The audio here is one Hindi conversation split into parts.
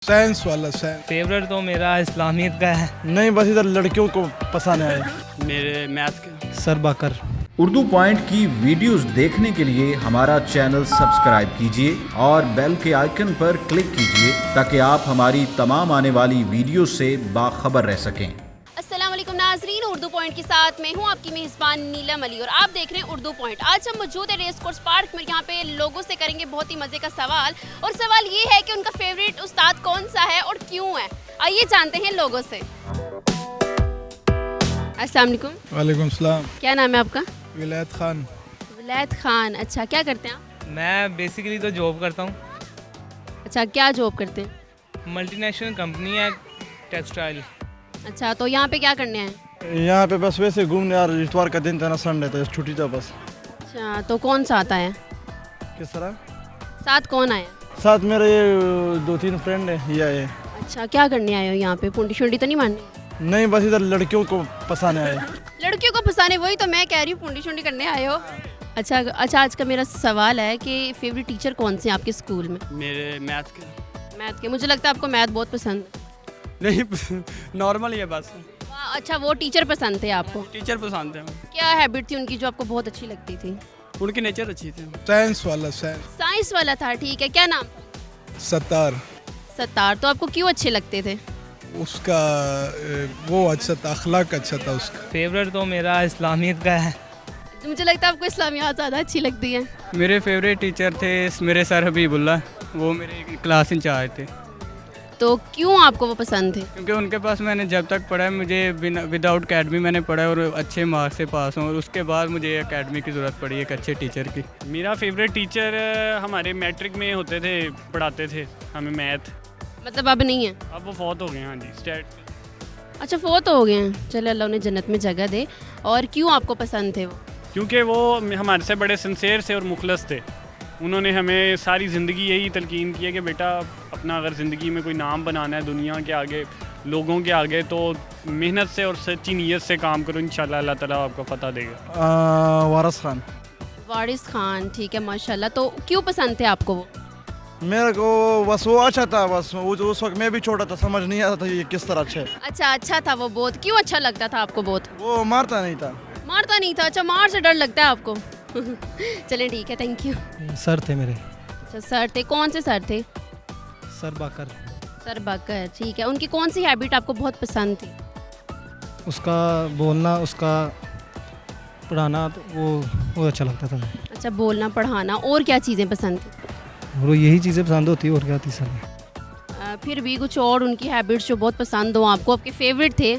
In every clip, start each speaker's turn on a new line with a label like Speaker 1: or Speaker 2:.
Speaker 1: साइंस वाला साइंस।
Speaker 2: फेवरेट तो मेरा इस्लामियत का है।
Speaker 1: नहीं, बस इधर लड़कियों को पसंद है।
Speaker 3: मेरे मैथ के
Speaker 2: सर बाकर।
Speaker 4: उर्दू पॉइंट की वीडियोस देखने के लिए हमारा चैनल सब्सक्राइब कीजिए और बेल के आइकन पर क्लिक कीजिए ताकि आप हमारी तमाम आने वाली वीडियो से बाखबर रह सकें।
Speaker 5: अस्सलाम वालेकुम नाजरीन, उर्दू पॉइंट के साथ मैं हूं आपकी मेज़बान नीलम अली और आप देख रहे हैं उर्दू पॉइंट। आज हम मौजूद है रेस कोर्स पार्क में। यहाँ पे लोगों से करेंगे बहुत ही मज़े का सवाल, और सवाल ये है कि उनका फेवरेट उस्ताद कौन सा है और क्यों है। आइए जानते हैं लोगों से। अस्सलाम वालेकुम।
Speaker 1: वालेकुम सलाम।
Speaker 5: क्या नाम है आपका?
Speaker 1: विलायत खान।
Speaker 5: विलायत खान। अच्छा, क्या करते हैं आप?
Speaker 2: मैं बेसिकली तो जॉब करता हूँ।
Speaker 5: अच्छा, क्या जॉब करते हैं?
Speaker 2: मल्टीनेशनल कंपनी है टेक्सटाइल।
Speaker 5: अच्छा, तो यहाँ पे क्या करने हैं?
Speaker 1: यहाँ पे बस वैसे घूमने, यार इतवार का दिन था ना, संडे था, छुट्टी था बस।
Speaker 5: अच्छा, तो कौन सा आता है?
Speaker 1: किस तरह?
Speaker 5: साथ कौन आया?
Speaker 1: साथ मेरे ये 2-3 फ्रेंड है, ये आए।
Speaker 5: अच्छा, क्या करने आए हो यहाँ पे? पुंडी शुंडी तो नहीं मारनी?
Speaker 1: नहीं, बस इधर लड़कियों को पसंद है।
Speaker 5: लड़कियों को फंसाने, वही तो मैं कह रही हूँ, पुंडी शुंडी करने आए हो। अच्छा, आज का मेरा सवाल है कि फेवरेट टीचर कौन से हैं आपके स्कूल में?
Speaker 3: मेरे मैथ के
Speaker 5: मैथ के। मुझे लगता है आपको मैथ बहुत पसंद है।
Speaker 3: नहीं नॉर्मल ही है बस।
Speaker 5: वाह, अच्छा, वो टीचर पसंद थे आपको?
Speaker 3: टीचर पसंद है।
Speaker 5: क्या हैबिट थी उनकी जो आपको बहुत अच्छी लगती थी?
Speaker 3: उनकी नेचर अच्छी थी।
Speaker 1: साइंस वाला साइंस।
Speaker 5: साइंस वाला था, ठीक है। क्या नाम?
Speaker 1: सत्तार।
Speaker 5: सत्तार। तो आपको क्यों अच्छे लगते थे?
Speaker 1: उसका वो अच्छा था, अखलाक अच्छा था उसका।
Speaker 2: फेवरेट तो मेरा इस्लामियत का है।
Speaker 5: मुझे लगता है आपको इस्लामियात ज़्यादा अच्छी लगती है।
Speaker 3: मेरे फेवरेट टीचर थे मेरे सर हबीबुल्ला, वो मेरे क्लास इंचार्ज थे।
Speaker 5: तो क्यों आपको वो पसंद थे?
Speaker 3: क्योंकि उनके पास मैंने जब तक पढ़ा है, मुझे विदाउट अकेडमी मैंने पढ़ा है और अच्छे मार्क्स से पास हूँ, और उसके बाद मुझे अकेडमी की ज़रूरत पड़ी एक अच्छे टीचर की। मेरा फेवरेट टीचर हमारे मैट्रिक में होते थे, पढ़ाते थे हमें मैथ।
Speaker 5: मतलब अब नहीं है?
Speaker 3: अब वो फौत हो गए। हाँ जी, स्टेट।
Speaker 5: अच्छा, फोत हो गए हैं। चलो, अल्लाह उन्हें जन्नत में जगह दे। और क्यों आपको पसंद थे वो?
Speaker 3: क्योंकि वो हमारे से बड़े सिंसेर से और मुखलस थे। उन्होंने हमें सारी ज़िंदगी यही तलकीन की है कि बेटा अपना अगर ज़िंदगी में कोई नाम बनाना है दुनिया के आगे, लोगों के आगे, तो मेहनत से और सच्ची नीयत से काम करो, इंशाल्लाह अल्लाह ताला आपको फतह देगा।
Speaker 1: वारिस खान।
Speaker 5: वारिस खान, ठीक है, माशाल्लाह। तो क्यों पसंद थे आपको वो?
Speaker 1: मेरे को बस वो अच्छा था, बस वो जो उस वक्त मैं भी छोटा था, समझ नहीं आता था ये किस तरह अच्छा है।
Speaker 5: अच्छा, अच्छा था वो बहुत। क्यों अच्छा लगता था आपको बहुत?
Speaker 1: वो मारता नहीं था।
Speaker 5: मारता नहीं था? अच्छा, मार से डर लगता है आपको। चलें, ठीक है, थैंक यू।
Speaker 2: सर थे मेरे।
Speaker 5: अच्छा, सर थे। कौन से सर थे?
Speaker 2: सर बाकर।
Speaker 5: सर बाकर, ठीक है। उनकी कौन सी हैबिट आपको बहुत पसंद थी?
Speaker 2: उसका बोलना, उसका पढ़ाना, तो वो अच्छा लगता था।
Speaker 5: अच्छा, बोलना, पढ़ाना। और क्या चीज़ें पसंद थी?
Speaker 2: वो यही चीज़ें पसंद होती और क्या थी सर।
Speaker 5: फिर भी कुछ और उनकी हैबिट्स जो बहुत पसंद हो आपको, आपके फेवरेट थे?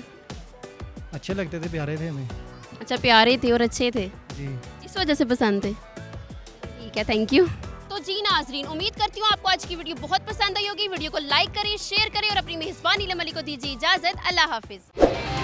Speaker 2: अच्छे लगते थे, प्यारे थे हमें।
Speaker 5: अच्छा, प्यारे थे और अच्छे थे,
Speaker 2: जी।
Speaker 5: इस वजह से पसंद थे। ठीक है, थैंक यू। तो जी नाजरीन, उम्मीद करती हूँ आपको आज की वीडियो बहुत पसंद आई होगी। वीडियो को लाइक करें, शेयर करें और अपनी मेज़बान नीलम अली को दीजिए इजाज़त। अल्लाह हाफिज़।